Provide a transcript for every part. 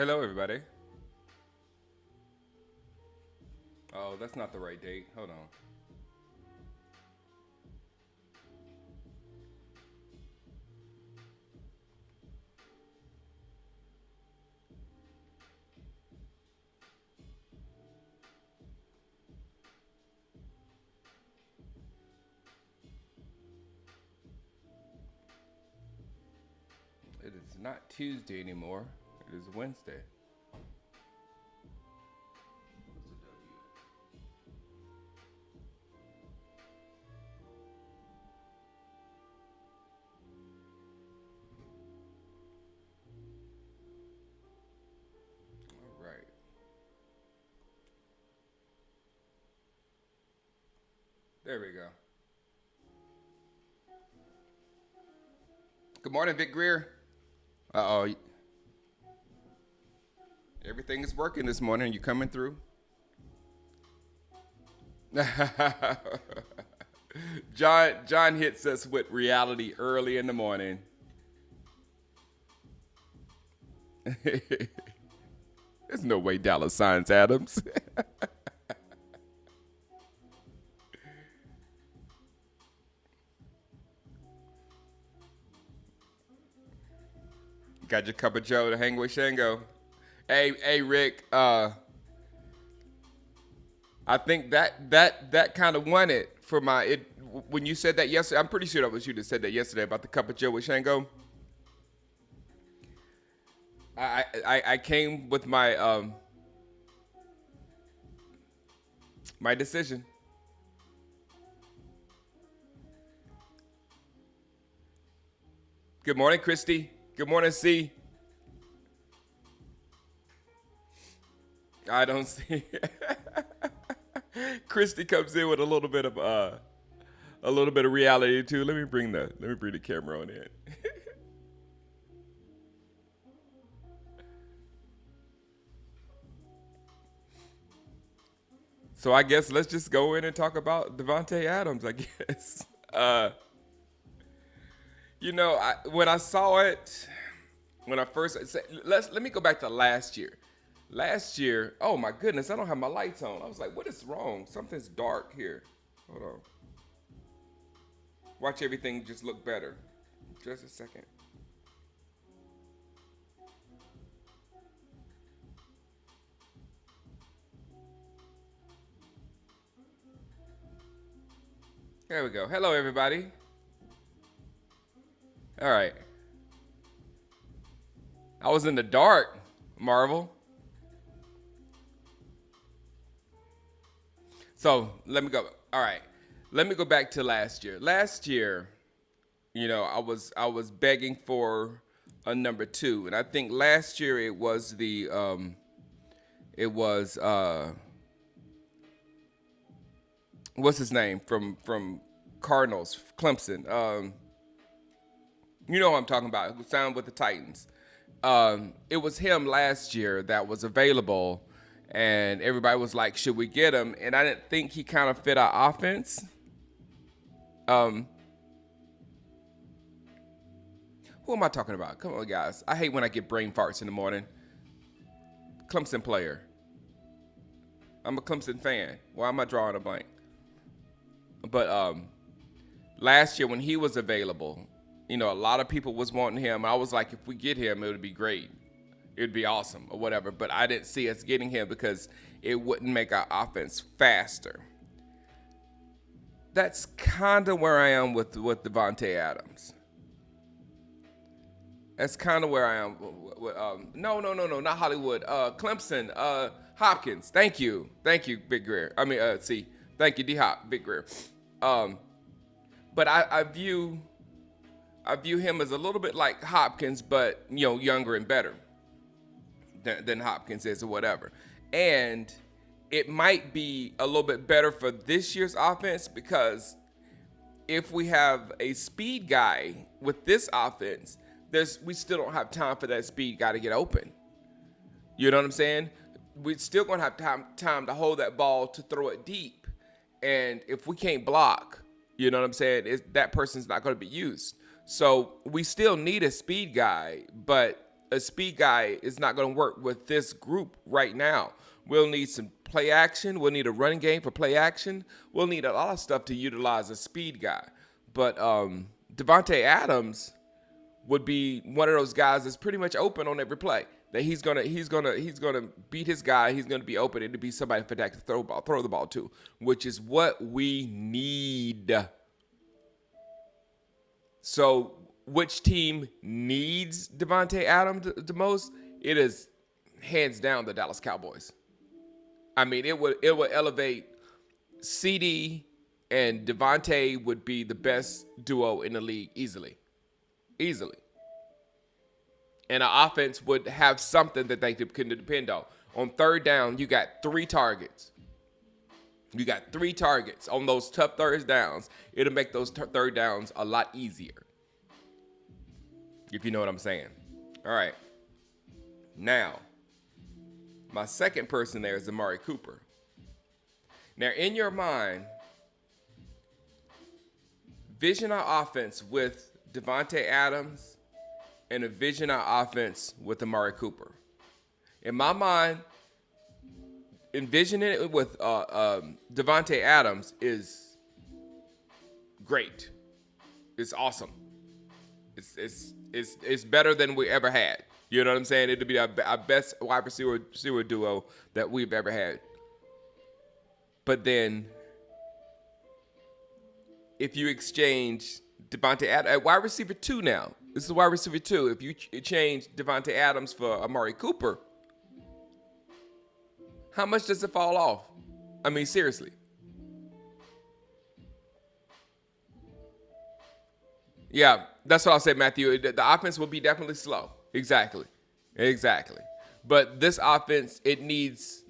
Hello, everybody. Oh, that's not the right date. Hold on. It is not Tuesday anymore. It is Wednesday. All right. There we go. Good morning, Vic Greer. Uh oh. Everything is working this morning. You coming through? John hits us with reality early in the morning. There's no way Dallas signs Adams. Got your cup of Joe to hang with Shango. Hey, Rick. I think that kind of won it for my it when you said that yesterday. I'm pretty sure that was you that said that yesterday about the cup of Joe with Shango. I came with my decision. Good morning, Christy. Good morning, C. I don't see. Christy comes in with a little bit of reality too. Let me bring the camera on in. So I guess let's just go in and talk about Devontae Adams. I guess. When I saw it, when I first let me go back to last year. Last year, oh my goodness, I don't have my lights on. I was like, what is wrong? Something's dark here. Hold on. Watch everything just look better. Just a second. There we go. Hello, everybody. All right. I was in the dark, Marvel. So let me go. All right. Let me go back to last year. Last year, I was begging for a number two, and I think last year it was what's his name from Cardinals, Clemson. You know what I'm talking about? Who signed with the Titans? It was him last year that was available, and everybody was like, "Should we get him?" And I didn't think he kind of fit our offense. Um, who am I talking about? Come on, guys. I hate when I get brain farts in the morning. Clemson player. I'm a Clemson fan. Why am I drawing a blank? But last year when he was available, a lot of people was wanting him. I was like, if we get him, it would be great. It would be awesome or whatever. But I didn't see us getting him because it wouldn't make our offense faster. That's kind of where I am with Devontae Adams. That's kind of where I am. No, not Hollywood. Clemson. Hopkins. Thank you, Big Greer. See, thank you, D Hop, Big Greer. Um, but I view him as a little bit like Hopkins, but younger and better than Hopkins is or whatever. And it might be a little bit better for this year's offense because if we have a speed guy with this offense, we still don't have time for that speed guy to get open. You know what I'm saying? We're still gonna have time to hold that ball to throw it deep, and if we can't block, you know what I'm saying, that person's not gonna be used. So we still need a speed guy, but a speed guy is not going to work with this group right now. We'll need some play action. We'll need a running game for play action. We'll need a lot of stuff to utilize a speed guy. But Devontae Adams would be one of those guys that's pretty much open on every play. That he's gonna beat his guy. He's gonna be open and to be somebody for that to throw the ball to, which is what we need. So, which team needs Devontae Adams the most? It is hands down the Dallas Cowboys. I mean, it would elevate CD and Devontae would be the best duo in the league easily. And our offense would have something that they can depend on. On third down, you got 3 targets. You got 3 targets on those tough third downs. It'll make those third downs a lot easier. If you know what I'm saying. All right. Now, my second person there is Amari Cooper. Now, in your mind, vision our offense with Devontae Adams and envision our offense with Amari Cooper. In my mind, envisioning it with Devontae Adams is great. It's awesome. It's better than we ever had. You know what I'm saying? It'll be our best wide receiver duo that we've ever had. But then, if you exchange Devontae Adams at wide receiver 2 now, this is wide receiver 2. If you change Devontae Adams for Amari Cooper, how much does it fall off? I mean, seriously. Yeah, that's what I'll say, Matthew. The offense will be definitely slow. Exactly. But this offense, it needs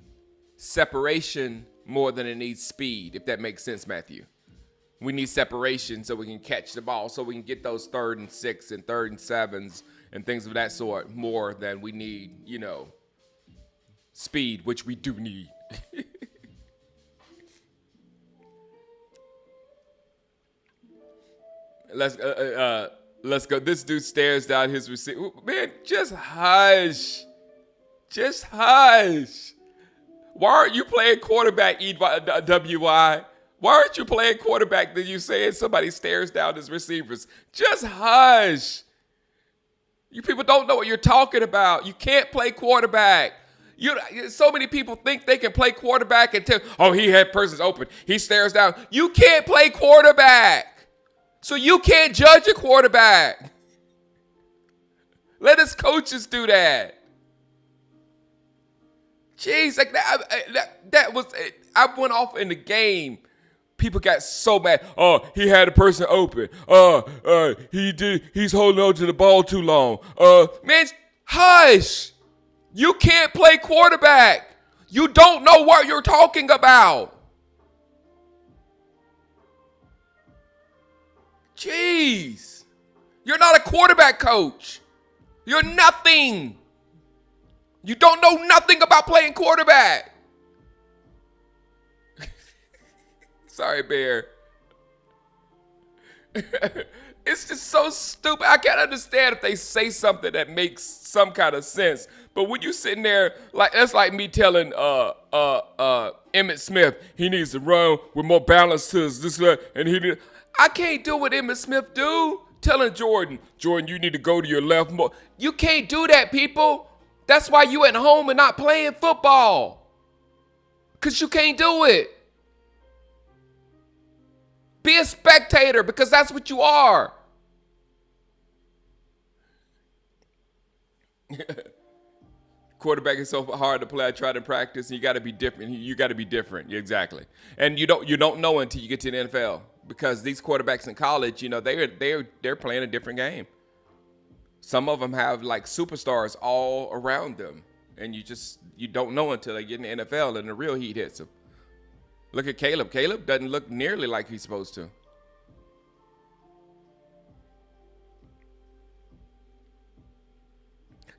separation more than it needs speed, if that makes sense, Matthew. We need separation so we can catch the ball, so we can get those 3rd and 6 and 3rd and 7s and things of that sort more than we need, speed, which we do need. Let's go. This dude stares down his receiver. Man, just hush. Why aren't you playing quarterback, WY? Why aren't you playing quarterback that you saying somebody stares down his receivers? Just hush. You people don't know what you're talking about. You can't play quarterback. So many people think they can play quarterback and tell, oh, he had persons open. He stares down. You can't play quarterback. So you can't judge a quarterback. Let his coaches do that. Jeez, like that was, I went off in the game. People got so mad. Oh, he had a person open. He's holding on to the ball too long. Man, hush. You can't play quarterback. You don't know what you're talking about. Jeez. You're not a quarterback coach. You're nothing. You don't know nothing about playing quarterback. Sorry, Bear. It's just so stupid. I can't understand if they say something that makes some kind of sense. But when you sitting there, like that's like me telling Emmitt Smith he needs to run with more balance to this and I can't do what Emmitt Smith do. Telling Jordan, you need to go to your left more. You can't do that, people. That's why you at home and not playing football. Because you can't do it. Be a spectator because that's what you are. Quarterback is so hard to play. I tried to practice, and you got to be different. You got to be different, exactly. And you don't know until you get to the NFL because these quarterbacks in college, they're playing a different game. Some of them have like superstars all around them, and you don't know until they get in the NFL and the real heat hits them. Look at Caleb. Caleb doesn't look nearly like he's supposed to.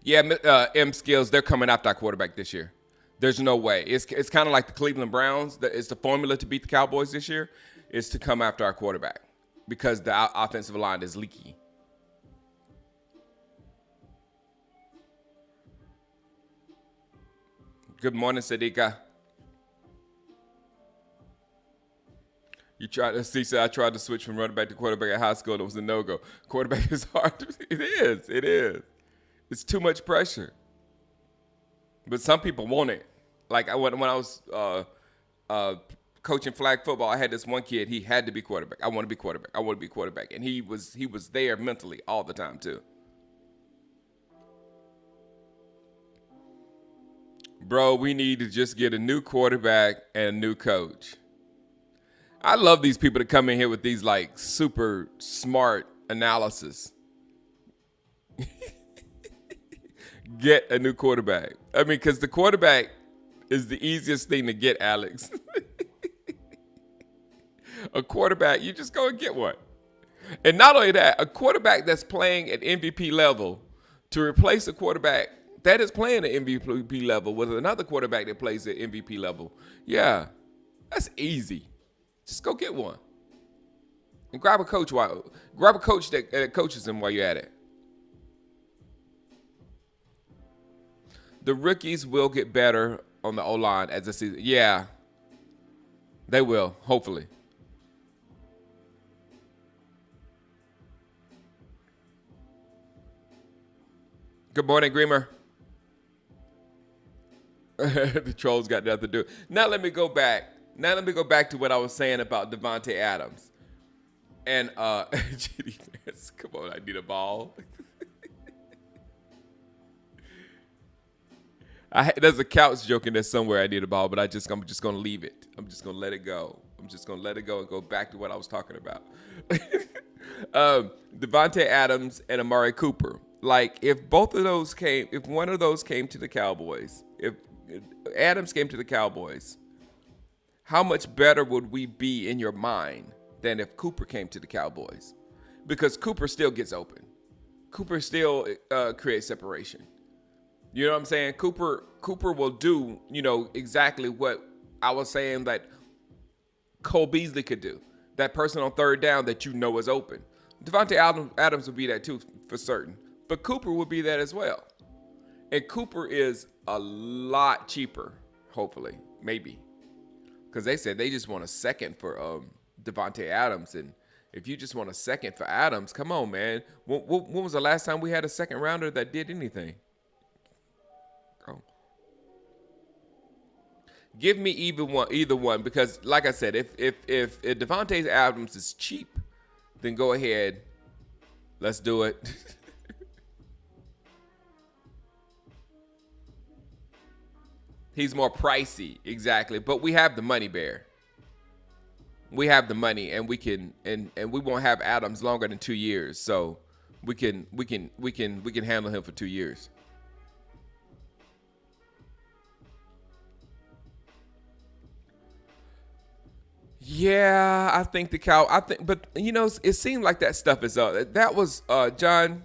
Yeah, M Skills, they're coming after our quarterback this year. There's no way. It's kind of like the Cleveland Browns. It's the formula to beat the Cowboys this year is to come after our quarterback because the offensive line is leaky. Good morning, Sadika. You tried to see. I tried to switch from running back to quarterback at high school. It was a no go. Quarterback is hard. It is. It is. It's too much pressure. But some people want it. Like when I was uh, coaching flag football, I had this one kid. He had to be quarterback. I want to be quarterback. I want to be quarterback, and he was there mentally all the time too. Bro, we need to just get a new quarterback and a new coach. I love these people that come in here with these like super smart analysis. Get a new quarterback. I mean, because the quarterback is the easiest thing to get, Alex. A quarterback, you just go and get one. And not only that, a quarterback that's playing at MVP level to replace a quarterback that is playing at MVP level with another quarterback that plays at MVP level. Yeah, that's easy. Just go get one. And grab a coach that coaches him while you're at it. The rookies will get better on the O-line as the season. Yeah, they will, hopefully. Good morning, Greamer. The trolls got nothing to do. Now let me go back. Now let me go back to what I was saying about Devontae Adams. And GD fans, come on, I need a ball. There's a couch joke in there somewhere. I need a ball, but I'm just gonna leave it. I'm just gonna let it go. I'm just gonna let it go and go back to what I was talking about. Devontae Adams and Amari Cooper. Like if one of those came to the Cowboys, if Adams came to the Cowboys, how much better would we be in your mind than if Cooper came to the Cowboys? Because Cooper still gets open. Cooper still creates separation. You know what I'm saying? Cooper will do, exactly what I was saying that Cole Beasley could do. That person on third down that is open. Devontae Adams would be that too for certain. But Cooper would be that as well. And Cooper is a lot cheaper, hopefully, maybe. Because they said they just want a second for Devontae Adams. And if you just want a second for Adams, come on, man. When was the last time we had a second rounder that did anything? Oh. Give me either one, because like I said, if Devontae Adams is cheap, then go ahead. Let's do it. He's more pricey, exactly. But we have the money, Bear. We have the money, and we can and we won't have Adams longer than 2 years. So we can handle him for 2 years. Yeah, I think but it seemed like that stuff is up. That was John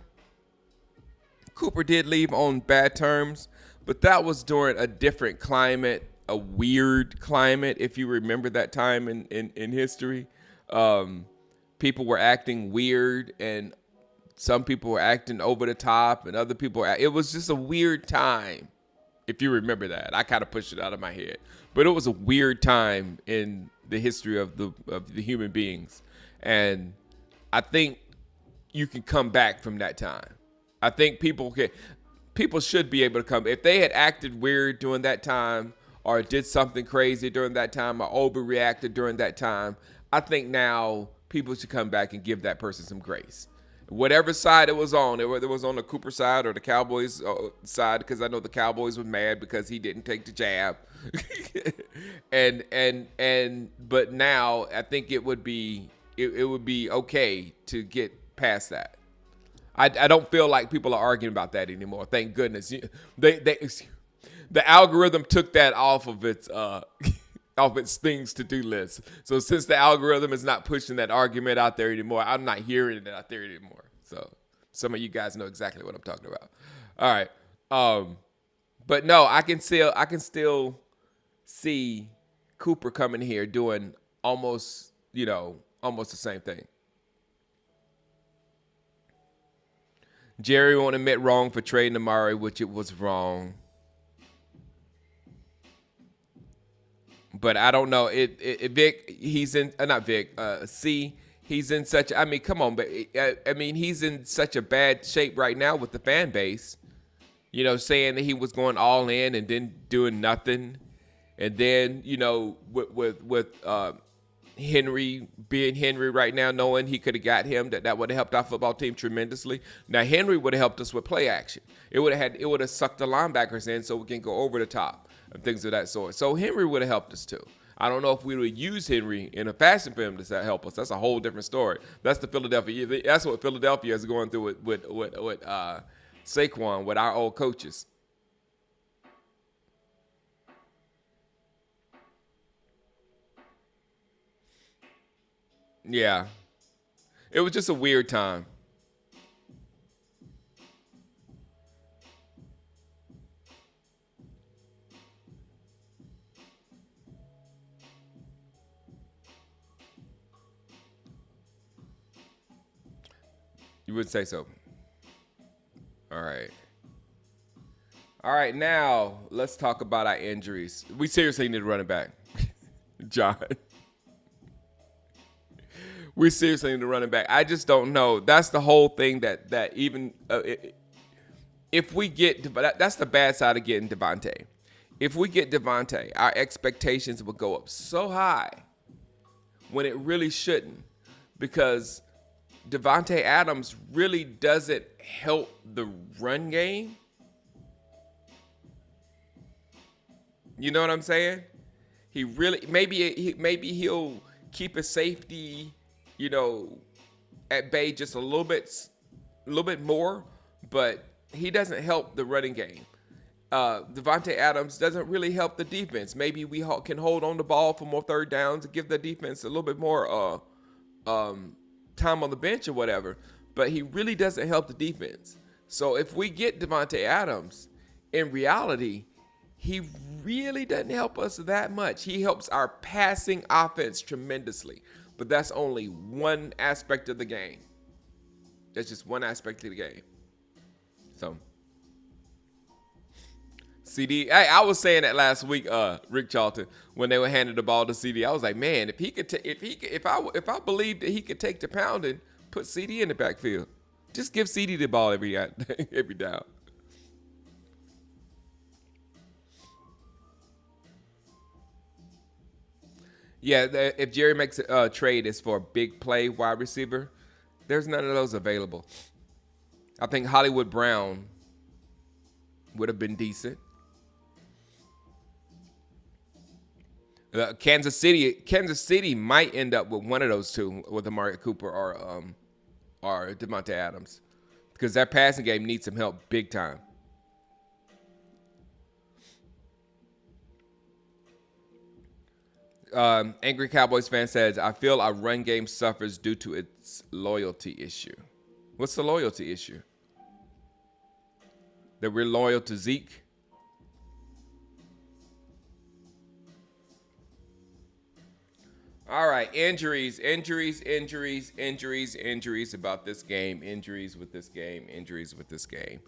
Cooper did leave on bad terms, but that was during a different climate, a weird climate. If you remember that time in history, people were acting weird, and some people were acting over the top, and other people. It was just a weird time. If you remember that, I kind of pushed it out of my head, but it was a weird time in the history of the human beings, and I think you can come back from that time. I think people should be able to come if they had acted weird during that time or did something crazy during that time or overreacted during that time. I think now people should come back and give that person some grace. Whatever side it was on, whether it was on the Cooper side or the Cowboys side, because I know the Cowboys were mad because he didn't take the jab. But now I think it would be okay to get past that. I don't feel like people are arguing about that anymore. Thank goodness. The algorithm took that off of its off its things to do list. So since the algorithm is not pushing that argument out there anymore, I'm not hearing it out there anymore. So some of you guys know exactly what I'm talking about. All right. But no, I can still see Cooper coming here doing almost the same thing. Jerry won't admit wrong for trading Amari, which it was wrong. But I don't know. Vic, he's in not Vic. C, he's in such. I mean, come on, but I mean, he's in such a bad shape right now with the fan base. You know, saying that he was going all in and then doing nothing, and then with Henry being Henry right now, knowing he could have got him, that would have helped our football team tremendously. Now Henry would have helped us with play action. It would have sucked the linebackers in so we can go over the top and things of that sort. So Henry would have helped us too. I don't know if we would use Henry in a fashion for him to help us. That's a whole different story. That's the Philadelphia. That's what Philadelphia is going through with Saquon, with our old coaches. Yeah, it was just a weird time. You would say so. All right. All right, now let's talk about our injuries. We seriously need a running back, John. We seriously need a running back. I just don't know. That's the whole thing that even if we get that's the bad side of getting Devontae. If we get Devontae, our expectations will go up so high when it really shouldn't, because Devontae Adams really doesn't help the run game. You know what I'm saying? He really maybe he'll keep his safety, at bay just a little bit more, but he doesn't help the running game. Devontae Adams doesn't really help the defense. Maybe we can hold on the ball for more third downs and give the defense a little bit more time on the bench or whatever, but he really doesn't help the defense. So if we get Devontae Adams, in reality, he really doesn't help us that much. He helps our passing offense tremendously, but that's only one aspect of the game. That's just one aspect of the game. So, CD, I was saying that last week, Rick Charlton, when they were handing the ball to CD. I was like, man, if he could, if I believed that he could take the pounding, put CD in the backfield. Just give CD the ball every down. Yeah, if Jerry makes a trade, it's for a big play wide receiver. There's none of those available. I think Hollywood Brown would have been decent. Kansas City might end up with one of those two, with Amari Cooper or Devontae Adams, because that passing game needs some help big time. Angry Cowboys fan says, I feel our run game suffers due to its loyalty issue. What's the loyalty issue? That we're loyal to Zeke? All right, injuries about this game. Injuries with this game.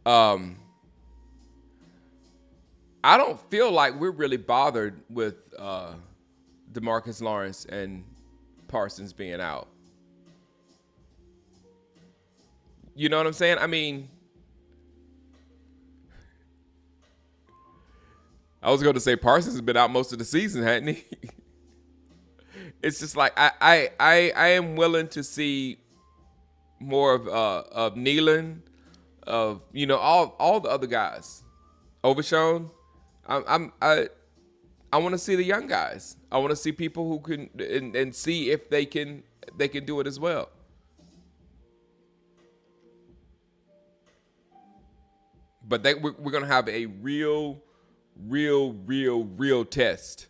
I don't feel like we're really bothered with DeMarcus Lawrence and Parsons being out. You know what I'm saying? I mean, I was going to say Parsons has been out most of the season, hadn't he? It's just like I am willing to see more of Nealon, of all the other guys. Overshown. I want to see the young guys. I want to see people who can and see if they can do it as well. But we're gonna have a real test.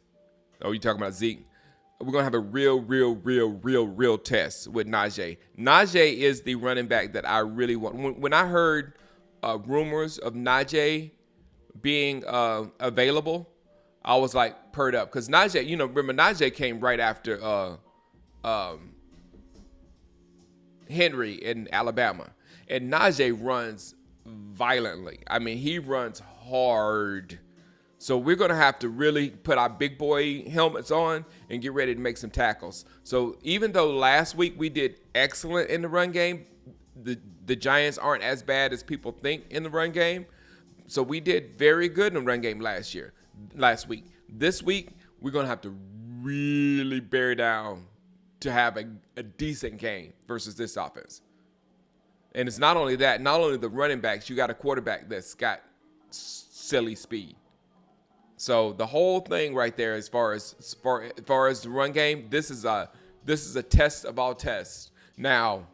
Oh, you talking about Zeke? We're gonna have a real test with Najee. Najee is the running back that I really want. When I heard rumors of Najee being available, I was like purred up, because Najee, remember Najee came right after Henry in Alabama, and Najee runs violently. I mean, he runs hard. So we're going to have to really put our big boy helmets on and get ready to make some tackles. So even though last week we did excellent in the run game, the Giants aren't as bad as people think in the run game. So we did very good in the run game last week. This week, we're going to have to really bear down to have a decent game versus this offense. And it's not only that, not only the running backs, you got a quarterback that's got silly speed. So the whole thing right there, as far as the run game, this is a test of all tests. Now,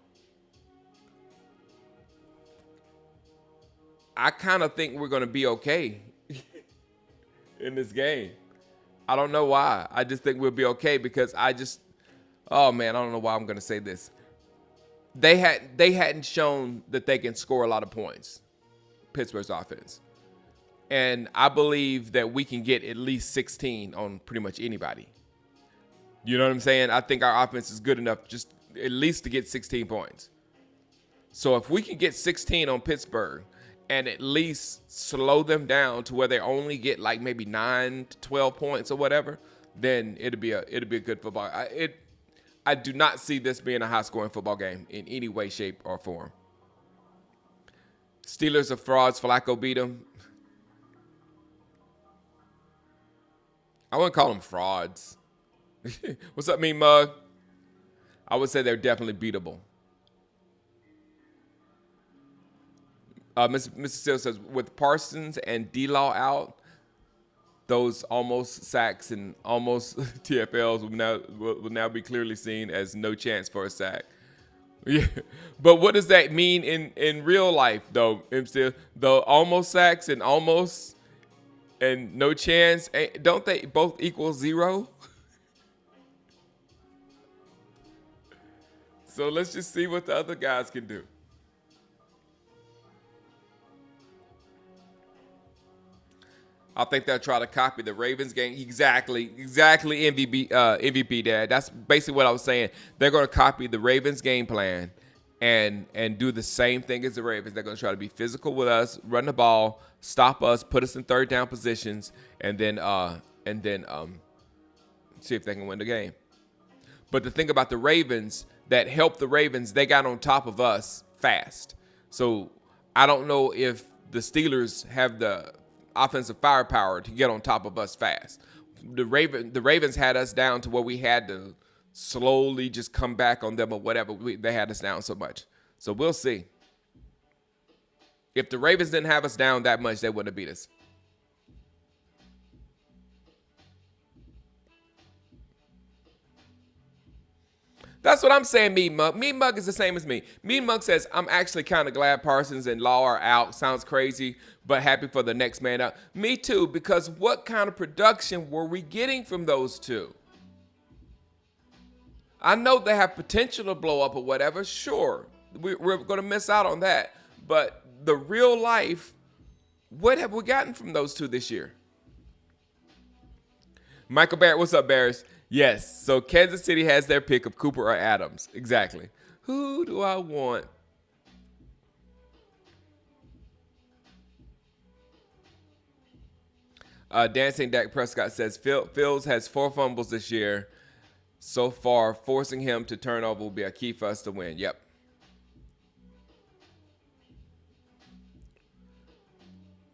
I kind of think we're going to be okay in this game. I don't know why. I just think we'll be okay because oh man, I don't know why I'm going to say this. They hadn't shown that they can score a lot of points, Pittsburgh's offense. And I believe that we can get at least 16 on pretty much anybody. You know what I'm saying? I think our offense is good enough just at least to get 16 points. So if we can get 16 on Pittsburgh and at least slow them down to where they only get like maybe 9 to 12 points or whatever, then it'll be a good football. I do not see this being a high-scoring football game in any way, shape, or form. Steelers are frauds. Flacco beat them. I wouldn't call them frauds. What's up, Mean Mug? I would say they're definitely beatable. Mr. Steele says, with Parsons and D-Law out, those almost sacks and almost TFLs will now be clearly seen as no chance for a sack. Yeah. But what does that mean in real life, though, M. Steele? The almost sacks and almost and no chance, don't they both equal 0? So let's just see what the other guys can do. I think they'll try to copy the Ravens game. Exactly, MVP, Dad. That's basically what I was saying. They're going to copy the Ravens game plan and do the same thing as the Ravens. They're going to try to be physical with us, run the ball, stop us, put us in third down positions, and then see if they can win the game. But the thing about the Ravens that helped the Ravens, they got on top of us fast. So I don't know if the Steelers have the offensive firepower to get on top of us fast. The Ravens had us down to where we had to slowly just come back on them or whatever. They had us down so much. So we'll see. If the Ravens didn't have us down that much, they wouldn't have beat us. That's what I'm saying, Mean Mug. Mean Mug is the same as me. Mean Mug says, I'm actually kind of glad Parsons and Law are out. Sounds crazy, but happy for the next man out. Me too, because what kind of production were we getting from those two? I know they have potential to blow up or whatever. Sure, we're going to miss out on that. But the real life, what have we gotten from those two this year? Michael Barrett, what's up, Bears? Yes, so Kansas City has their pick of Cooper or Adams. Exactly. Who do I want? Dancing Dak Prescott says, Fields has 4 fumbles this year. So far, forcing him to turn over will be a key for us to win. Yep.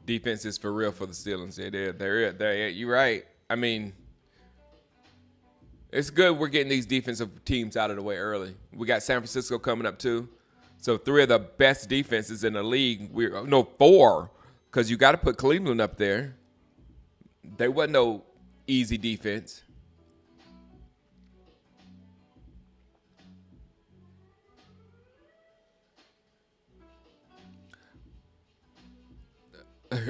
Defense is for real for the Steelers. They're you're right. I mean, it's good we're getting these defensive teams out of the way early. We got San Francisco coming up too. So 3 of the best defenses in the league. 4, because you got to put Cleveland up there. There wasn't no easy defense.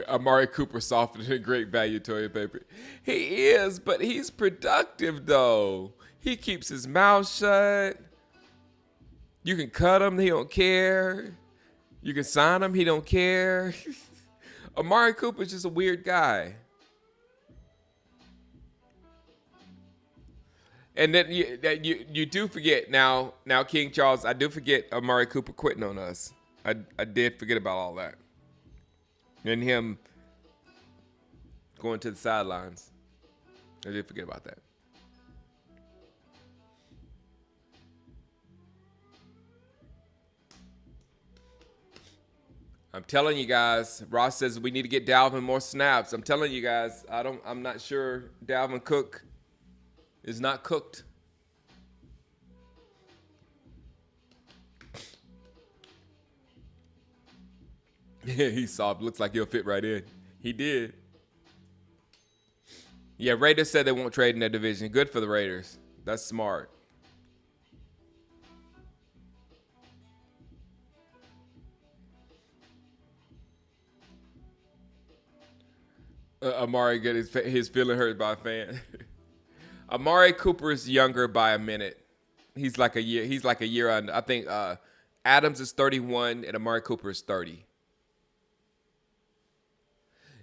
Amari Cooper softer than great value toilet paper. He is, but he's productive though. He keeps his mouth shut. You can cut him, he don't care. You can sign him, he don't care. Amari Cooper's just a weird guy. And then you do forget now King Charles, I do forget Amari Cooper quitting on us. I did forget about all that. And him going to the sidelines. I did forget about that. I'm telling you guys, Ross says we need to get Dalvin more snaps. I'm telling you guys, I'm not sure Dalvin Cook is not cooked. Yeah, he soft. Looks like he'll fit right in. He did. Yeah, Raiders said they won't trade in their division. Good for the Raiders. That's smart. Amari get his feeling hurt by a fan. Amari Cooper is younger by a minute. He's like a year under. I think Adams is 31 and Amari Cooper is 30.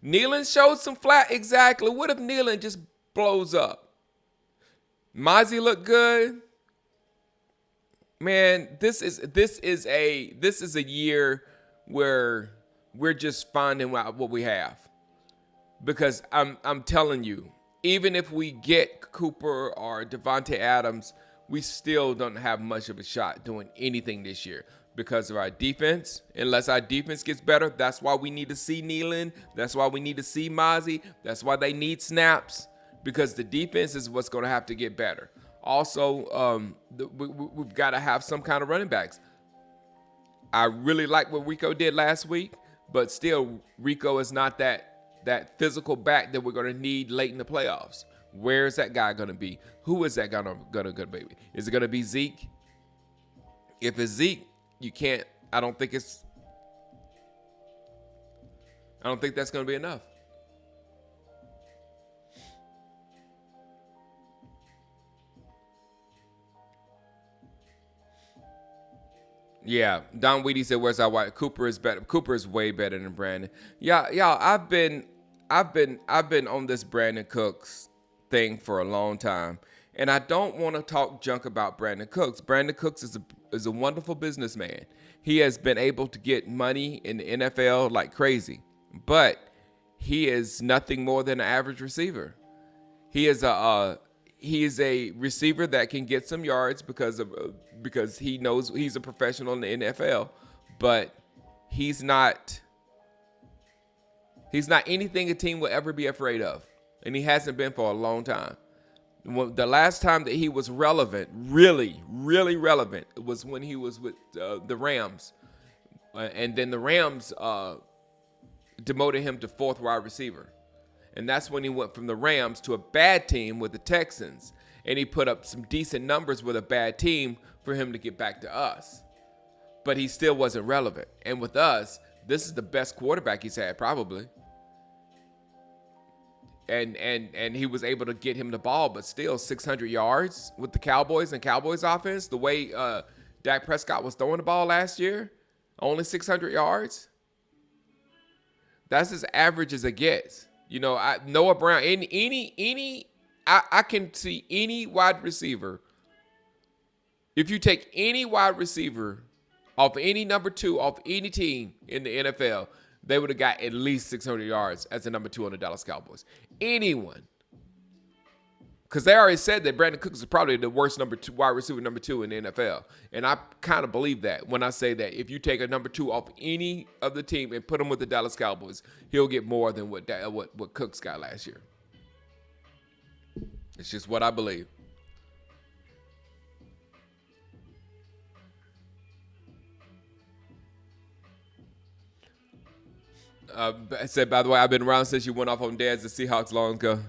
Nealon showed some flat. Exactly. What if Nealon just blows up? Mozzie looked good. Man, this is a year where we're just finding out what we have. Because I'm telling you, even if we get Cooper or Devontae Adams, we still don't have much of a shot doing anything this year because of our defense. Unless our defense gets better, that's why we need to see Nealon. That's why we need to see Mozzie. That's why they need snaps, because the defense is what's going to have to get better. Also, we've got to have some kind of running backs. I really like what Rico did last week, but still, Rico is not that physical back that we're going to need late in the playoffs. Where is that guy going to be? Who is that going to be? Is it going to be Zeke? If it's Zeke, you can't. I don't think that's going to be enough. Yeah, Don Weedy said, "Where's our white? Cooper is better. Cooper is way better than Brandon." Yeah, y'all. I've been on this Brandon Cooks thing for a long time, and I don't want to talk junk about Brandon Cooks. Brandon Cooks is a wonderful businessman. He has been able to get money in the NFL like crazy, but he is nothing more than an average receiver. He is a receiver that can get some yards because he knows he's a professional in the NFL, but he's not anything a team will ever be afraid of, and he hasn't been for a long time. The last time that he was relevant, really, really relevant, was when he was with the Rams, and then the Rams demoted him to fourth wide receiver. And that's when he went from the Rams to a bad team with the Texans. And he put up some decent numbers with a bad team for him to get back to us. But he still wasn't relevant. And with us, this is the best quarterback he's had probably. And he was able to get him the ball, but still 600 yards with the Cowboys and Cowboys offense. The way Dak Prescott was throwing the ball last year, only 600 yards. That's as average as it gets. You know, Noah Brown, I can see any wide receiver. If you take any wide receiver off any number two off any team in the NFL, they would have got at least 600 yards as a number two on the Dallas Cowboys. Anyone. Because they already said that Brandon Cooks is probably the worst wide receiver number two in the NFL. And I kind of believe that when I say that if you take a number two off any of the team and put him with the Dallas Cowboys, he'll get more than what Cooks got last year. It's just what I believe. I said, by the way, I've been around since you went off on Dad's the Seahawks long ago.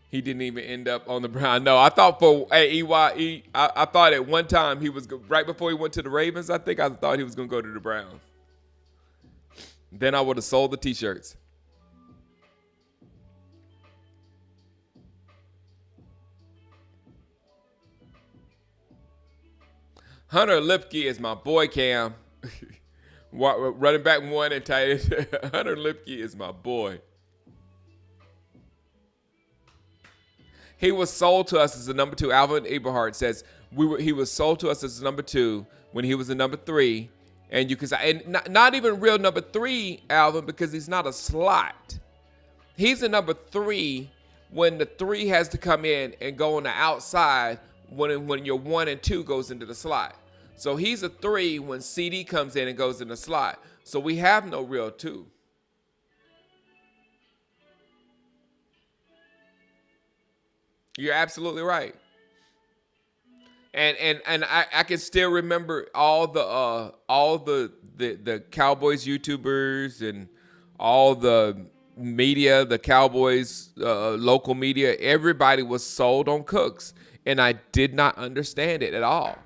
He didn't even end up on the Browns. No, I thought I thought at one time he was right before he went to the Ravens. I thought he was going to go to the Browns. Then I would have sold the T-shirts. Hunter Lipke is my boy, Cam. Running back one and tight end. Hunter Lipke is my boy. He was sold to us as a number two. Alvin Eberhardt says he was sold to us as a number two when he was a number three. And you can say, and not even real number three, Alvin, because he's not a slot. He's a number 3 when the 3 has to come in and go on the outside when your 1 and 2 goes into the slot. So he's a 3 when CD comes in and goes in the slot. So we have no real 2. You're absolutely right. And I can still remember all the Cowboys YouTubers and all the media, the Cowboys local media. Everybody was sold on Cooks, and I did not understand it at all.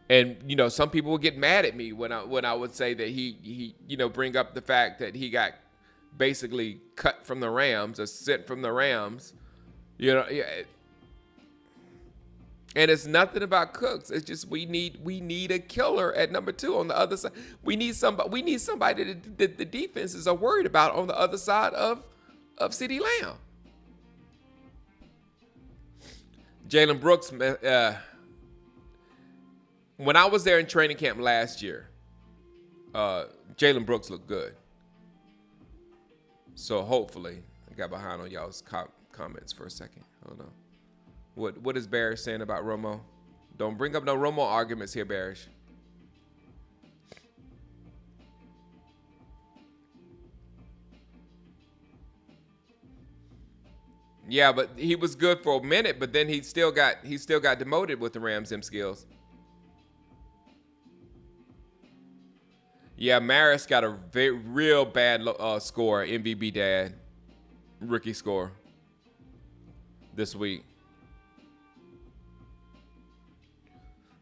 And some people would get mad at me when I would say that he bring up the fact that he got basically cut from the Rams or sent from the Rams. Yeah. And it's nothing about Cooks. It's just we need a killer at number 2 on the other side. We need somebody that the defenses are worried about on the other side of CeeDee Lamb. Jalen Brooks. When I was there in training camp last year, Jalen Brooks looked good. So hopefully, I got behind on y'all's comments for a second. Hold on. What is Barish saying about Romo? Don't bring up no Romo arguments here, Barish. Yeah, but he was good for a minute, but then he still got demoted with the Rams them skills. Yeah, Maris got a real bad score, MVB dad, rookie score this week.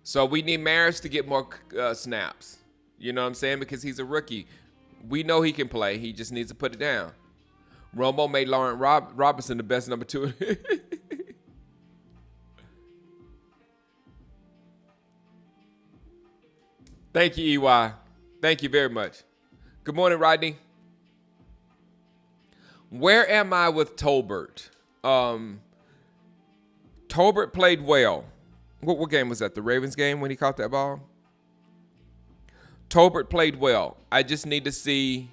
So we need Maris to get more snaps. You know what I'm saying? Because he's a rookie. We know he can play. He just needs to put it down. Romo made Lauren Robinson the best number 2. Thank you, EY. Thank you very much. Good morning, Rodney. Where am I with Tolbert? Tolbert played well. What game was that? The Ravens game when he caught that ball? Tolbert played well. I just need to see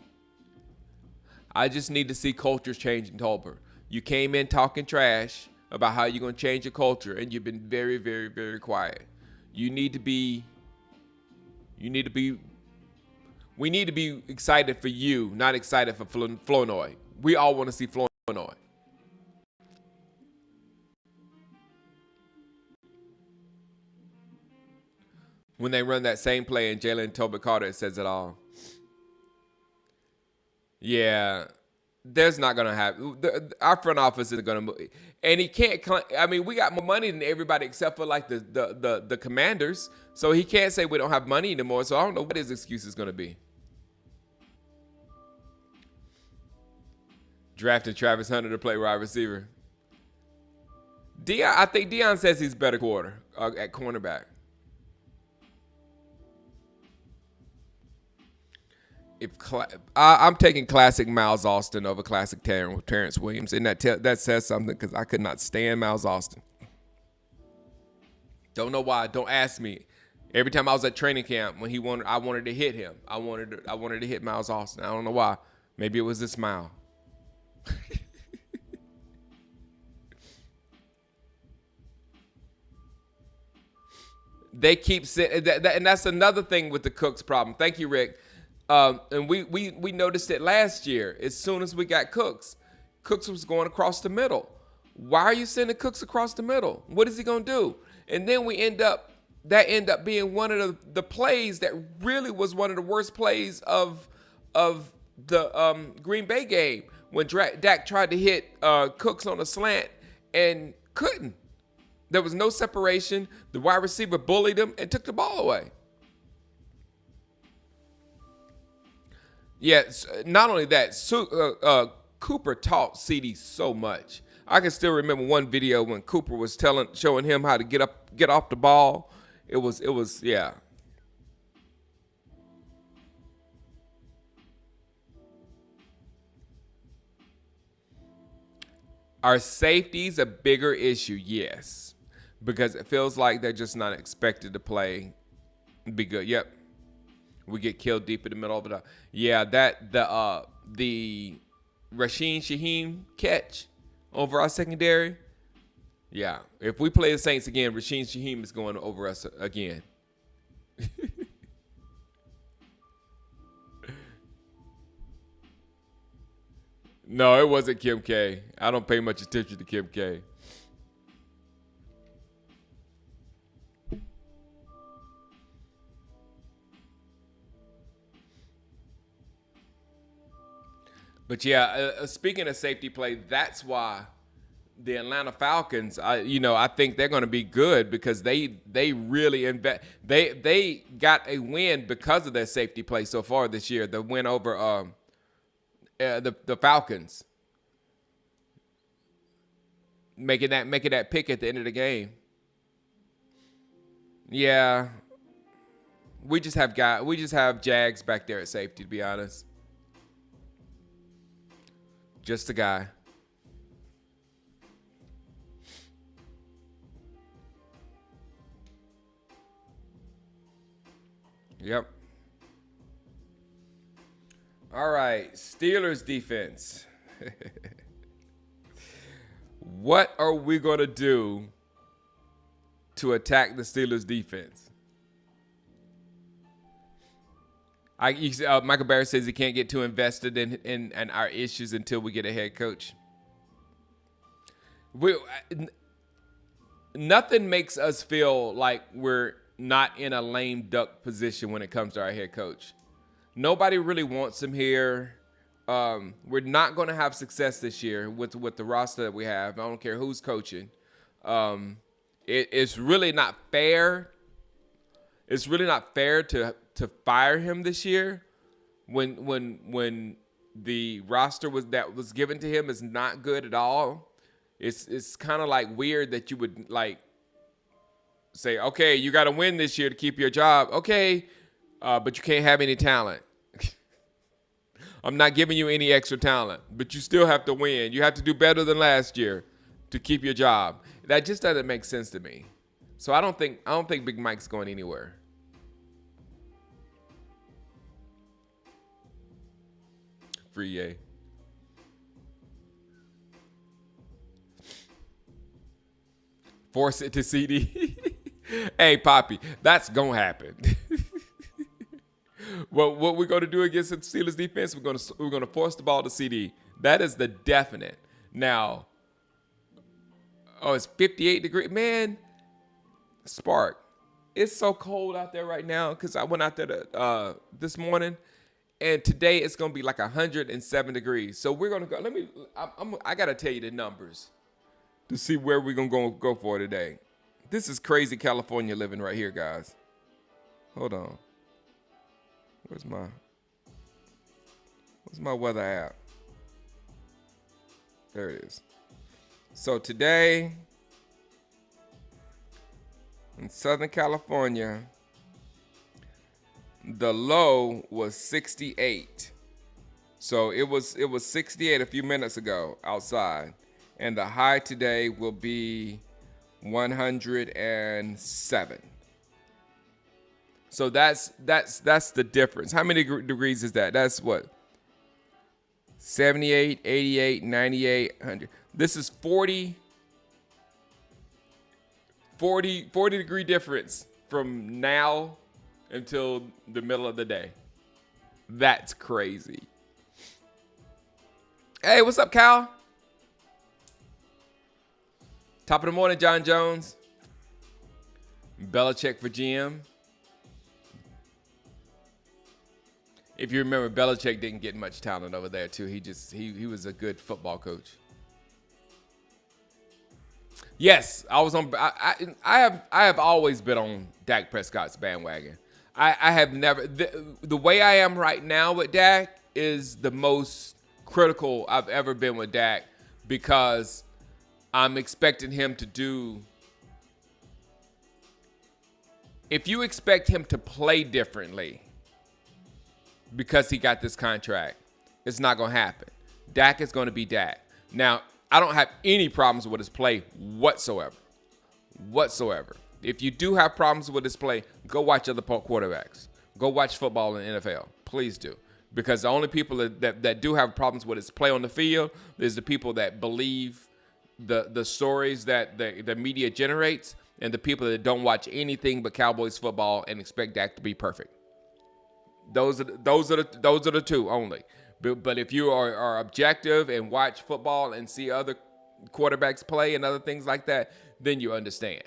cultures change in Tolbert. You came in talking trash about how you're going to change your culture, and you've been very, very, very quiet. We need to be excited for you, not excited for Flournoy. We all want to see Flournoy. When they run that same play and Jalen Tolbert Carter, it says it all. Yeah, there's not going to happen. Our front office isn't going to move. And he can't, I mean, we got more money than everybody except for like the Commanders. So he can't say we don't have money anymore. So I don't know what his excuse is going to be. Drafting Travis Hunter to play wide receiver. I think Deion says he's better at cornerback. I'm taking classic Miles Austin over classic Terrence Williams, and that says something because I could not stand Miles Austin. Don't know why. Don't ask me. Every time I was at training camp, when I wanted to hit him. I wanted to hit Miles Austin. I don't know why. Maybe it was the smile. They keep saying and that's another thing with the Cooks problem. Thank you, Rick. And we noticed it last year. As soon as we got Cooks was going across the middle. Why are you sending Cooks across the middle? What is he gonna do? And then we end up being one of the plays that really was one of the worst plays of the Green Bay game when Dak tried to hit Cooks on a slant and couldn't. There was no separation. The wide receiver bullied him and took the ball away. Yeah, not only that, Cooper taught CeeDee so much. I can still remember one video when Cooper was showing him how to get off the ball. It was yeah. Are safeties a bigger issue? Yes, because it feels like they're just not expected to play. Be good. Yep. We get killed deep in the middle of it. Yeah, Rasheen Shaheem catch over our secondary. Yeah, if we play the Saints again, Rasheen Shaheem is going over us again. No, it wasn't Kim K. I don't pay much attention to Kim K. But yeah, speaking of safety play, that's why the Atlanta Falcons, I think they're going to be good because they really invest. They got a win because of their safety play so far this year. The win over the Falcons, making that pick at the end of the game. Yeah, we just have Jags back there at safety. To be honest, just a guy. Yep. All right, Steelers defense. What are we going to do to attack the Steelers defense? Michael Barrett says he can't get too invested in our issues until we get a head coach. Nothing makes us feel like we're not in a lame duck position when it comes to our head coach. Nobody really wants him here. We're not going to have success this year with the roster that we have. I don't care who's coaching. It's really not fair. It's really not fair to fire him this year when the roster that was given to him is not good at all. It's kind of like weird that you would like say, okay, you got to win this year to keep your job. Okay, but you can't have any talent. I'm not giving you any extra talent, but you still have to win. You have to do better than last year to keep your job. That just doesn't make sense to me. So I don't think Big Mike's going anywhere. Free yay. Force it to CD. Hey, Poppy, that's going to happen. Well, what we're going to do against the Steelers defense, we're going to force the ball to CD. That is the definite. Now, it's 58 degrees. Man, Spark, it's so cold out there right now because I went out there this morning, and today it's going to be like 107 degrees. So we're going to go. I got to tell you the numbers to see where we're going to go for today. This is crazy California living right here, guys. Hold on. Where's my weather app? There it is. So today in Southern California, the low was 68. So it was 68 a few minutes ago outside, and the high today will be 107. So that's the difference. How many degrees is that? That's what? 78, 88, 98, 100. This is 40 degree difference from now until the middle of the day. That's crazy. Hey, what's up, Cal? Top of the morning, John Jones. Belichick for GM. If you remember, Belichick didn't get much talent over there too. He was a good football coach. Yes, I was on. I have always been on Dak Prescott's bandwagon. I have never. The way I am right now with Dak is the most critical I've ever been with Dak because I'm expecting him to do. If you expect him to play differently because he got this contract, it's not going to happen. Dak is going to be Dak. Now, I don't have any problems with his play whatsoever. If you do have problems with his play, go watch other quarterbacks. Go watch football in the NFL. Please do. because the only people that do have problems with his play on the field is the people that believe the stories that the media generates, and the people that don't watch anything but Cowboys football and expect Dak to be perfect. Those are the two only. But if you are objective and watch football and see other quarterbacks play and other things like that, then you understand.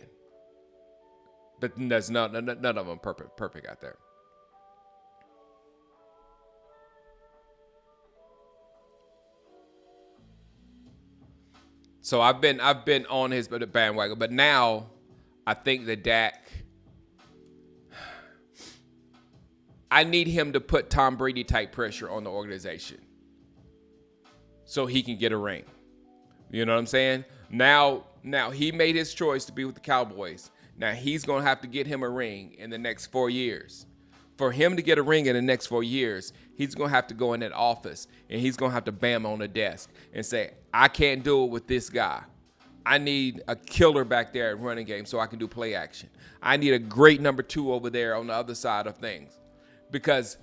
But there's none of them perfect out there. So I've been on his bandwagon, but now I think that Dak, I need him to put Tom Brady type pressure on the organization so he can get a ring. You know what I'm saying? Now he made his choice to be with the Cowboys. Now he's going to have to get him a ring in the next 4 years. For him to get a ring in the next 4 years, he's going to have to go in that office and he's going to have to bam on the desk and say, I can't do it with this guy. I need a killer back there at running game so I can do play action. I need a great number 2 over there on the other side of things. Because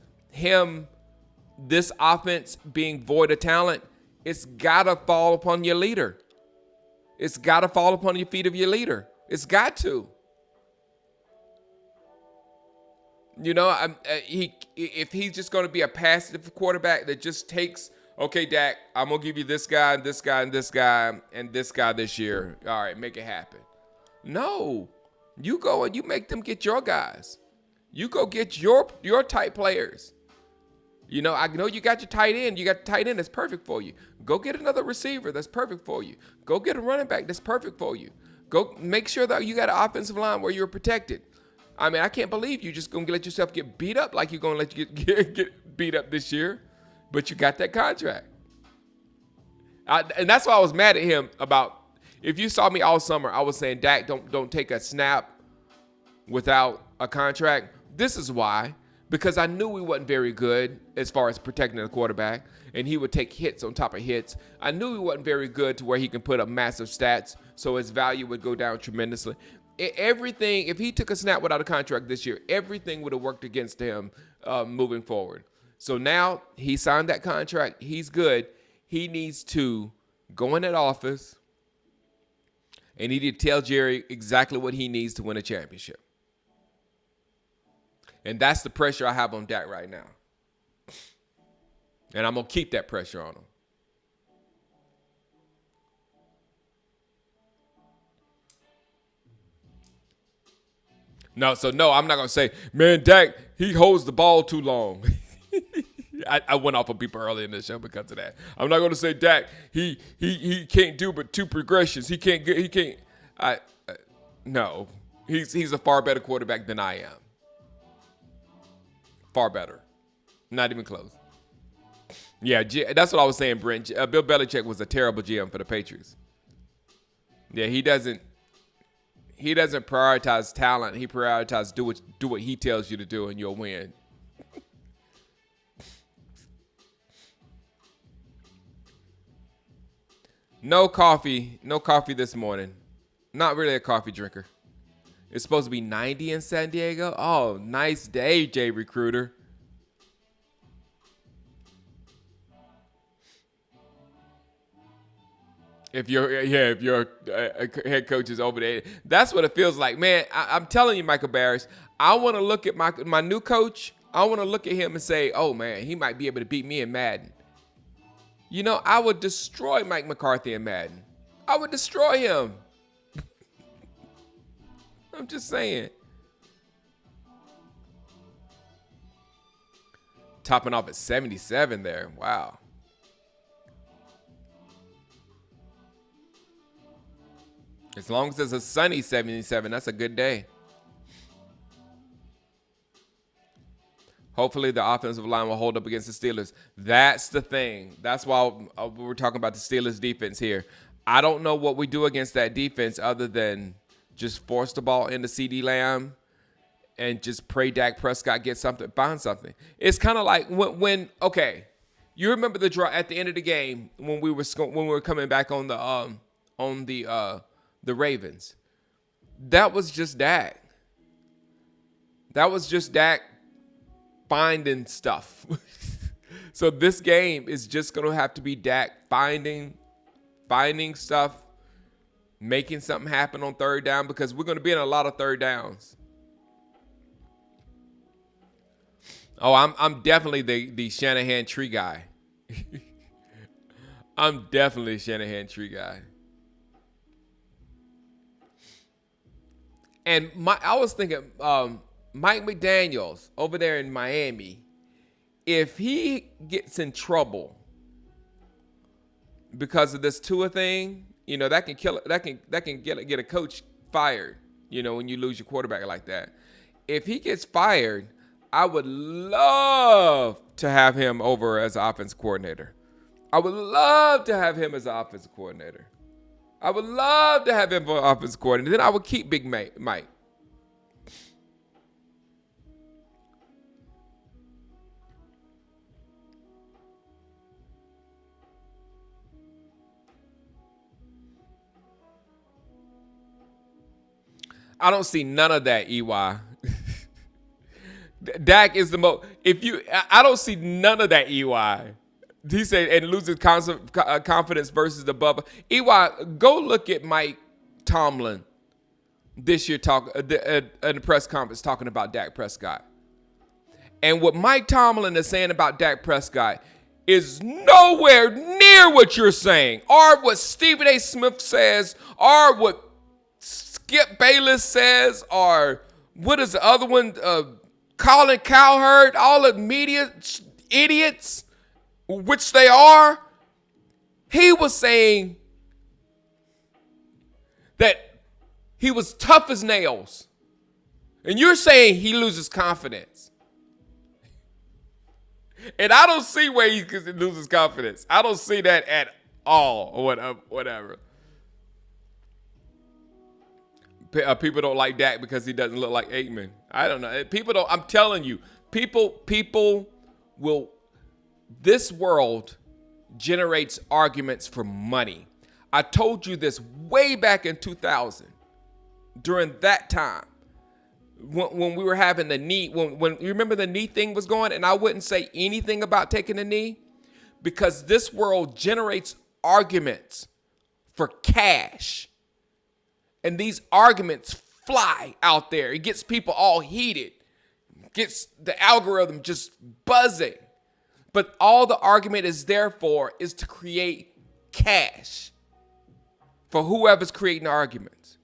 this offense being void of talent, it's got to fall upon your leader. It's got to fall upon your feet of your leader. It's got to. You know, if he's just going to be a passive quarterback that just takes, okay, Dak, I'm going to give you this guy and this guy and this guy and this guy this year. All right, make it happen. No. You go and you make them get your guys. You go get your type players. You know, I know you got your tight end. You got the tight end that's perfect for you. Go get another receiver that's perfect for you. Go get a running back that's perfect for you. Go make sure that you got an offensive line where you're protected. I mean, I can't believe you're just going to let yourself get beat up like you're going to let you get beat up this year. But you got that contract. And that's why I was mad at him about, if you saw me all summer, I was saying, Dak, don't take a snap without a contract. This is why. Because I knew we wasn't very good as far as protecting the quarterback, and he would take hits on top of hits. I knew he wasn't very good to where he can put up massive stats, so his value would go down tremendously. Everything, if he took a snap without a contract this year, everything would have worked against him moving forward. So now he signed that contract. He's good. He needs to go in that office and he need to tell Jerry exactly what he needs to win a championship. And that's the pressure I have on Dak right now. And I'm going to keep that pressure on him. No, I'm not going to say, man, Dak, he holds the ball too long. I went off on people early in the show because of that. I'm not going to say Dak, he can't do but 2 progressions. No. He's a far better quarterback than I am. Far better. Not even close. Yeah, that's what I was saying, Brent. Bill Belichick was a terrible GM for the Patriots. Yeah, he doesn't prioritize talent. He prioritizes do what he tells you to do, and you'll win. No coffee this morning. Not really a coffee drinker. It's supposed to be 90 in San Diego. Oh, nice day, Jay Recruiter. If your head coach is over there, that's what it feels like, man. I'm telling you, Michael Barris, I want to look at my new coach. I want to look at him and say, oh man, he might be able to beat me in Madden. You know, I would destroy Mike McCarthy in Madden. I would destroy him. I'm just saying. Topping off at 77 there. Wow. As long as it's a sunny 77, that's a good day. Hopefully the offensive line will hold up against the Steelers. That's the thing. That's why we're talking about the Steelers defense here. I don't know what we do against that defense other than just force the ball into CeeDee Lamb and just pray Dak Prescott gets something, find something. It's kind of like when you remember the draw at the end of the game when we were coming back on the Ravens. That was just Dak. That was just Dak finding stuff. So this game is just going to have to be Dak finding stuff, making something happen on third down, because we're going to be in a lot of third downs. Oh, I'm definitely the Shanahan tree guy. I'm definitely a Shanahan tree guy. And I was thinking, Mike McDaniels over there in Miami, if he gets in trouble because of this Tua thing, that can kill it. That can get a coach fired. When you lose your quarterback like that. If he gets fired, I would love to have him over as offensive coordinator. I would love to have him as offensive coordinator. I would love to have him for offensive coordinator. Then I would keep Big Mike. I don't see none of that, EY. Dak is the most. I don't see none of that, EY. He said, and loses confidence versus the Bubba. EY, go look at Mike Tomlin this year in the press conference talking about Dak Prescott. And what Mike Tomlin is saying about Dak Prescott is nowhere near what you're saying, or what Stephen A. Smith says, or what Skip Bayless says, or what is the other one? Colin Cowherd, all the media idiots, which they are. He was saying that he was tough as nails. And you're saying he loses confidence. And I don't see where he loses confidence. I don't see that at all, or whatever. People don't like Dak because he doesn't look like Aikman. I don't know. I'm telling you, people will. This world generates arguments for money. I told you this way back in 2000. During that time, when we were having the knee, when you remember the knee thing was going, and I wouldn't say anything about taking a knee, because this world generates arguments for cash. And these arguments fly out there. It gets people all heated. Gets the algorithm just buzzing. But all the argument is there for is to create cash for whoever's creating the arguments.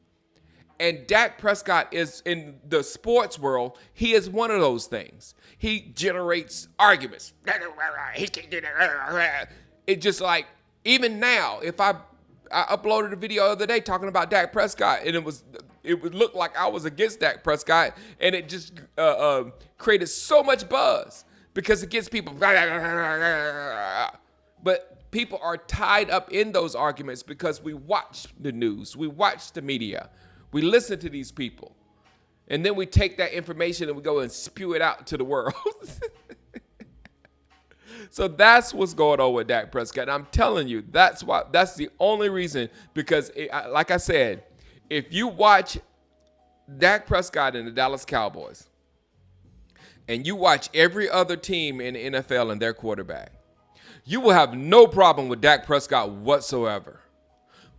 And Dak Prescott is, in the sports world, he is one of those things. He generates arguments. It just like, even now, if I uploaded a video the other day talking about Dak Prescott, and it would look like I was against Dak Prescott, and it just created so much buzz because it gets people. But people are tied up in those arguments because we watch the news, we watch the media, we listen to these people, and then we take that information and we go and spew it out to the world. So that's what's going on with Dak Prescott. And I'm telling you, that's the only reason, because like I said, if you watch Dak Prescott and the Dallas Cowboys, and you watch every other team in the NFL and their quarterback, you will have no problem with Dak Prescott whatsoever.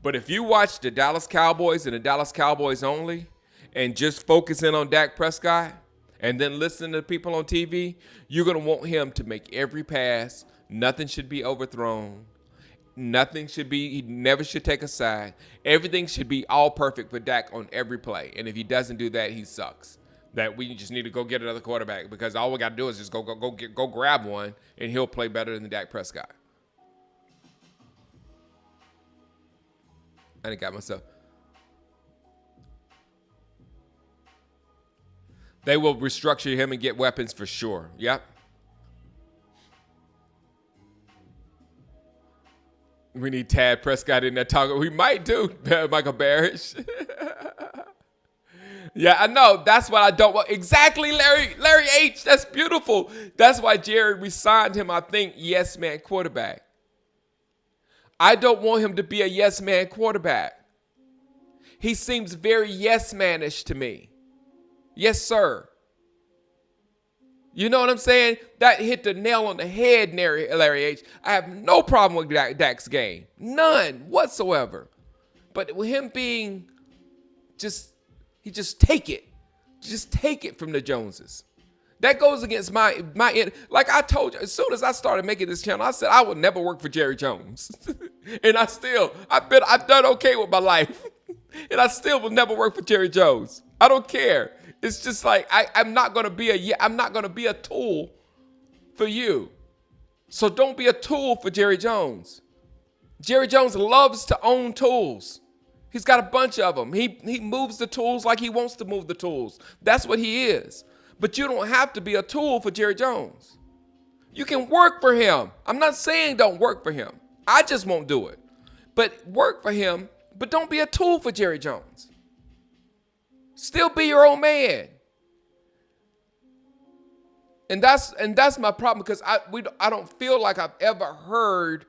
But if you watch the Dallas Cowboys and the Dallas Cowboys only, and just focus in on Dak Prescott, and then listen to people on TV, you're going to want him to make every pass. Nothing should be overthrown. He never should take a side. Everything should be all perfect for Dak on every play. And if he doesn't do that, he sucks. That we just need to go get another quarterback, because all we got to do is just go grab one, and he'll play better than Dak Prescott. I done got myself. They will restructure him and get weapons for sure. Yep. We need Tad Prescott in there talking. We might do, Michael Barish. Yeah, I know. That's what I don't want. Exactly, Larry H. That's beautiful. That's why Jared resigned him, I think, yes man quarterback. I don't want him to be a yes man quarterback. He seems very yes manish to me. Yes, sir. You know what I'm saying? That hit the nail on the head, Larry H. I have no problem with Dak's game. None whatsoever. But with him being he just take it. Just take it from the Joneses. That goes against my like I told you, as soon as I started making this channel, I said I would never work for Jerry Jones. And I've done okay with my life. And I still will never work for Jerry Jones. I don't care. It's just like I'm not gonna be a tool for you. So don't be a tool for Jerry Jones. Jerry Jones loves to own tools. He's got a bunch of them. He moves the tools like he wants to move the tools. That's what he is. But you don't have to be a tool for Jerry Jones. You can work for him. I'm not saying don't work for him. I just won't do it. But work for him, but don't be a tool for Jerry Jones. Still be your own man. And that's my problem, because I don't feel like I've ever heard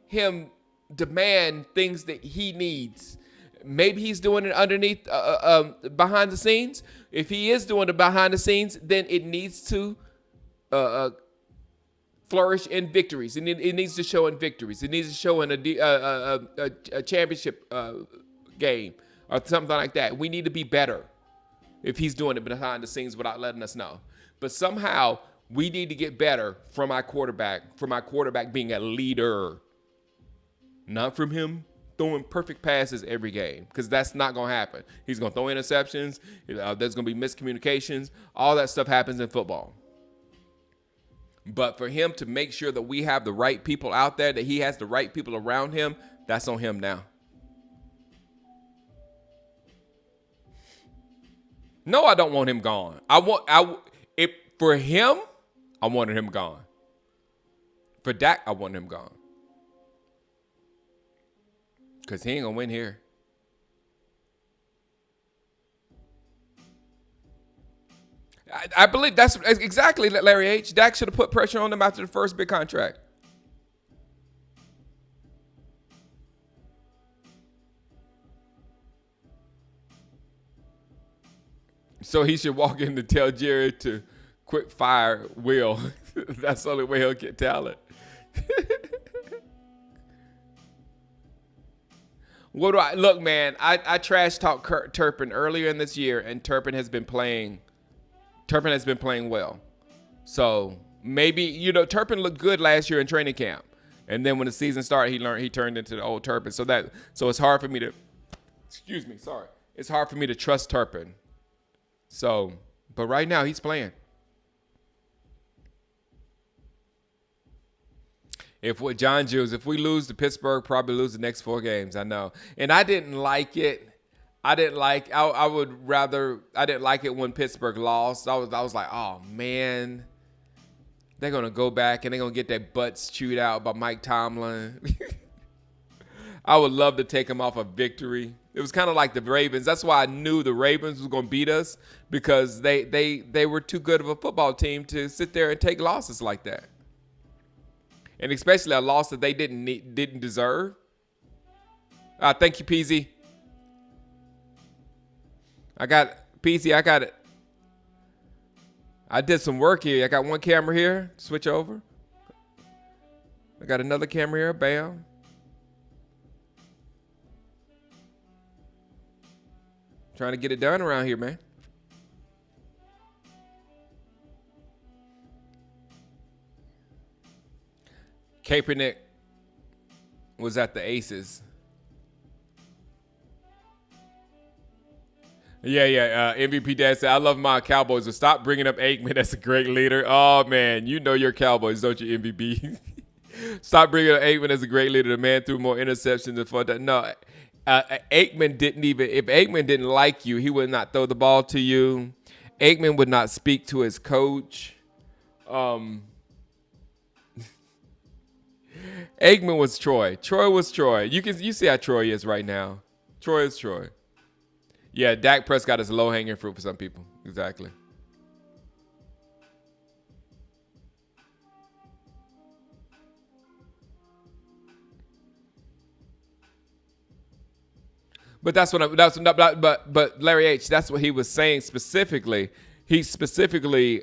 him demand things that he needs. Maybe he's doing it underneath, behind the scenes. If he is doing it behind the scenes, then it needs to flourish in victories. It needs to show in victories. It needs to show in a championship game or something like that. We need to be better if he's doing it behind the scenes without letting us know. But somehow we need to get better from our quarterback being a leader. Not from him throwing perfect passes every game, because that's not going to happen. He's going to throw interceptions. There's going to be miscommunications. All that stuff happens in football. But for him to make sure that we have the right people out there, that he has the right people around him, that's on him now. No, I don't want him gone. For him, I wanted him gone. For Dak, I want him gone. Because he ain't going to win here. I believe that's exactly Larry H. Dak should have put pressure on him after the first big contract. So he should walk in to tell Jerry to quick fire Will. That's the only way he'll get talent. Look, man, I trash talked Turpin earlier in this year, and Turpin has been playing well. So maybe, Turpin looked good last year in training camp. And then when the season started, he turned into the old Turpin. So it's hard for me to It's hard for me to trust Turpin. So, but right now he's playing. If we lose to Pittsburgh, probably lose the next 4 games. I know. And I didn't like it. I didn't like it when Pittsburgh lost. I was like, oh man, they're gonna go back and they're gonna get their butts chewed out by Mike Tomlin. I would love to take them off a victory. It was kind of like the Ravens. That's why I knew the Ravens was gonna beat us, because they were too good of a football team to sit there and take losses like that. And especially a loss that they didn't deserve. Thank you, PZ. I got it. I did some work here. I got one camera here. Switch over. I got another camera here. Bam. Trying to get it done around here, man. Kaepernick was at the Aces. Yeah. MVP Dad said, I love my Cowboys, but stop bringing up Aikman as a great leader. Oh, man, you know your Cowboys, don't you, MVP? Stop bringing up Aikman as a great leader. The man threw more interceptions than for that. No, Aikman didn't even, if Aikman didn't like you, he would not throw the ball to you. Aikman would not speak to his coach. Aikman was Troy. Troy was Troy. You see how Troy is right now. Troy is Troy. Yeah, Dak Prescott is low-hanging fruit for some people. Exactly. But Larry H., that's what he was saying specifically. he specifically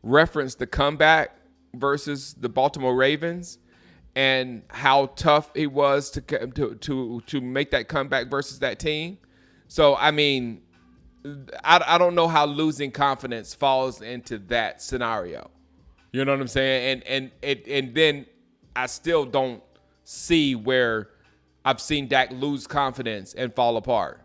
referenced the comeback versus the Baltimore Ravens and how tough it was to make that comeback versus that team. So I mean, I don't know how losing confidence falls into that scenario. You know what I'm saying? And then I still don't see where I've seen Dak lose confidence and fall apart.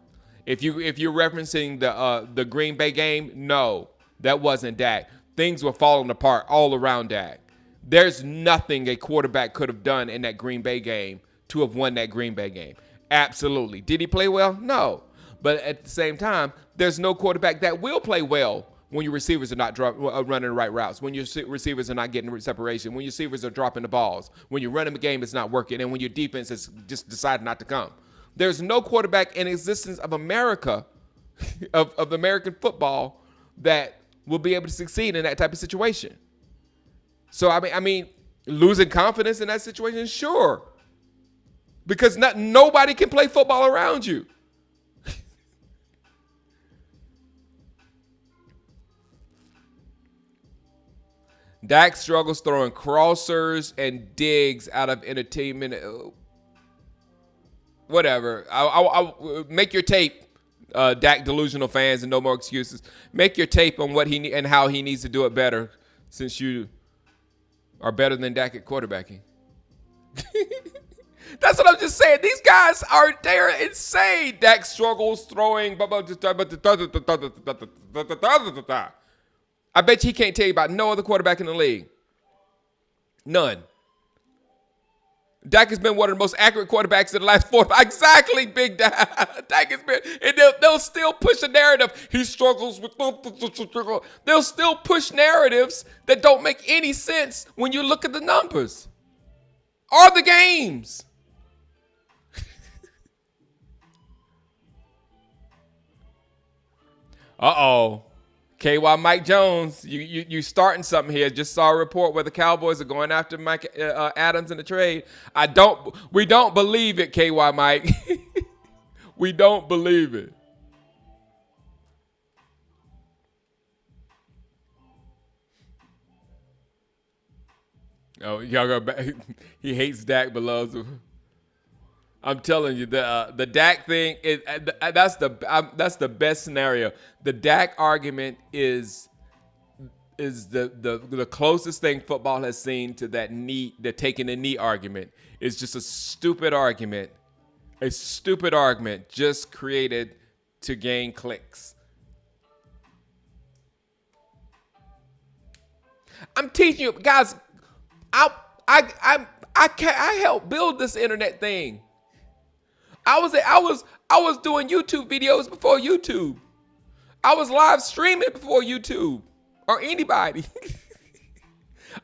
If you're referencing the Green Bay game, no, that wasn't Dak. Things were falling apart all around Dak. There's nothing a quarterback could have done in that Green Bay game to have won that Green Bay game. Absolutely. Did he play well? No. But at the same time, there's no quarterback that will play well when your receivers are not running the right routes, when your receivers are not getting separation, when your receivers are dropping the balls, when you're running the game is not working, and when your defense has just decided not to come. There's no quarterback in existence of America, of American football, that will be able to succeed in that type of situation. So, I mean, losing confidence in that situation, sure. Because nobody can play football around you. Dak struggles throwing crossers and digs out of entertainment. Whatever. I'll make your tape, Dak delusional fans, and no more excuses. Make your tape on what he and how he needs to do it better, since you are better than Dak at quarterbacking. That's what I'm just saying. These guys they're insane. Dak struggles throwing. I bet you he can't tell you about no other quarterback in the league. None. Dak has been one of the most accurate quarterbacks in the last 4. Exactly, Big Dak. Dak has been, and they'll still push a narrative. He struggles with. They'll still push narratives that don't make any sense when you look at the numbers or the games. Uh-oh. KY Mike Jones, you starting something here. Just saw a report where the Cowboys are going after Mike Adams in the trade. We don't believe it, KY Mike. We don't believe it. Oh, y'all go back. He hates Dak but loves him. I'm telling you, the Dak thing is that's the best scenario. The Dak argument is the closest thing football has seen to that knee, the taking the knee argument. It's just a stupid argument just created to gain clicks. I'm teaching you guys. I helped build this internet thing. I was doing YouTube videos before YouTube. I was live streaming before YouTube or anybody.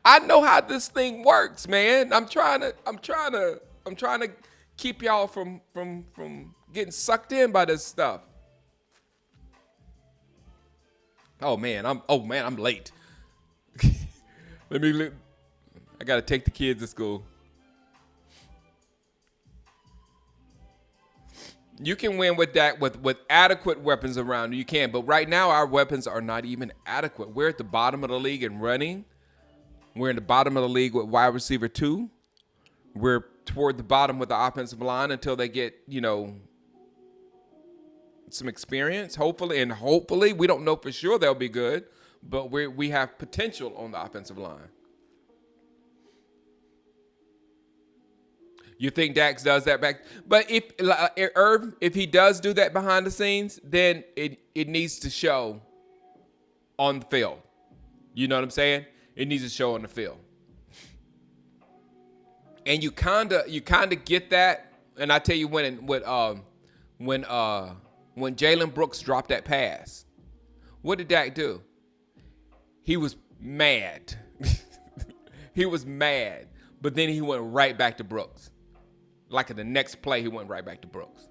I know how this thing works, man. I'm trying to keep y'all from getting sucked in by this stuff. Oh man, I'm late. I gotta take the kids to school. You can win with that with adequate weapons around you. You can, but right now our weapons are not even adequate. We're at the bottom of the league in running. We're in the bottom of the league with wide receiver 2. We're toward the bottom with the offensive line until they get, some experience, hopefully. We don't know for sure they'll be good, but we have potential on the offensive line. You think Dax does that back? But if he does do that behind the scenes, then it needs to show on the field. You know what I'm saying? It needs to show on the field. And you kinda get that. And I tell you when Jalen Brooks dropped that pass, what did Dak do? He was mad. He was mad. But then he went right back to Brooks. Like in the next play, he went right back to Brooks.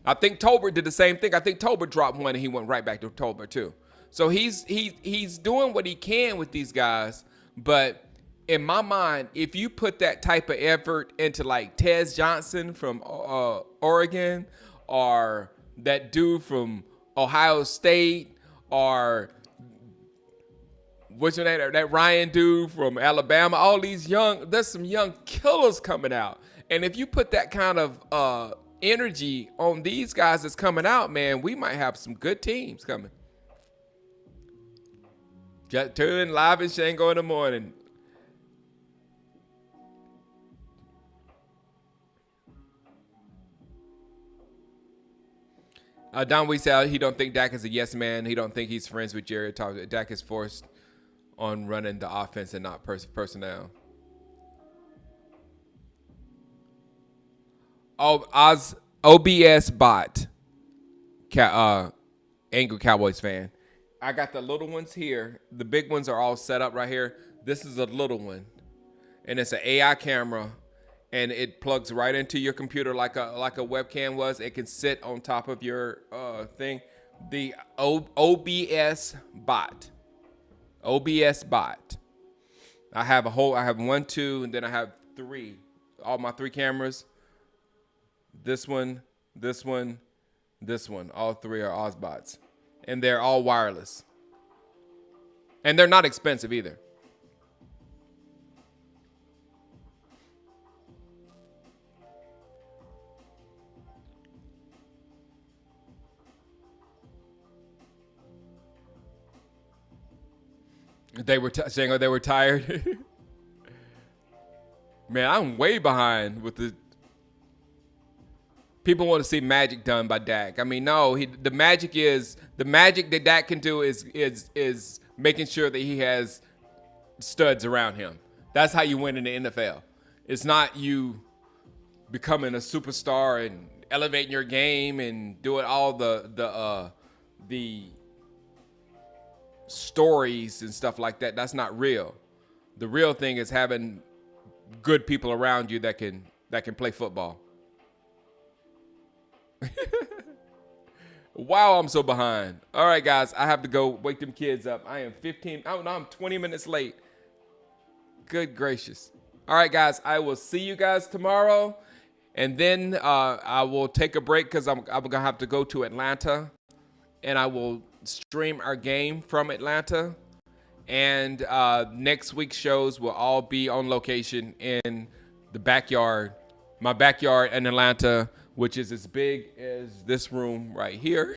I think Tolbert did the same thing. I think Tolbert dropped one and he went right back to Tolbert too. So he's doing what he can with these guys. But in my mind, if you put that type of effort into like Tez Johnson from Oregon, or that dude from Ohio State, or what's your name? That Ryan dude from Alabama. All these there's some young killers coming out. And if you put that kind of energy on these guys that's coming out, man, we might have some good teams coming. Just tune in live in Shango in the morning. Don Wee said he don't think Dak is a yes man. He don't think he's friends with Jerry. Dak is forced on running the offense and not personnel. Oh, OBS bot. Angry Cowboys fan. I got the little ones here. The big ones are all set up right here. This is a little one, and it's an AI camera, and it plugs right into your computer like a webcam was. It can sit on top of your thing. The OBS bot. OBS bot. I have 1, 2, and then I have 3. All my 3 cameras. This one, this one, this one. All 3 are Ozbots. And they're all wireless. And they're not expensive either. They were Shango, they were tired. Man, I'm way behind with the people want to see magic done by Dak. I mean, no, the magic that Dak can do is making sure that he has studs around him. That's how you win in the NFL. It's not you becoming a superstar and elevating your game and doing all the stories and stuff like that. That's not real. The real thing is having good people around you that can play football. Wow, I'm so behind. All right, guys, I have to go wake them kids up. I am 20 minutes late. Good gracious. All right, guys, I will see you guys tomorrow. And then I will take a break because I'm going to have to go to Atlanta. And I will stream our game from Atlanta. And next week's shows will all be on location in the backyard. My backyard in Atlanta, which is as big as this room right here.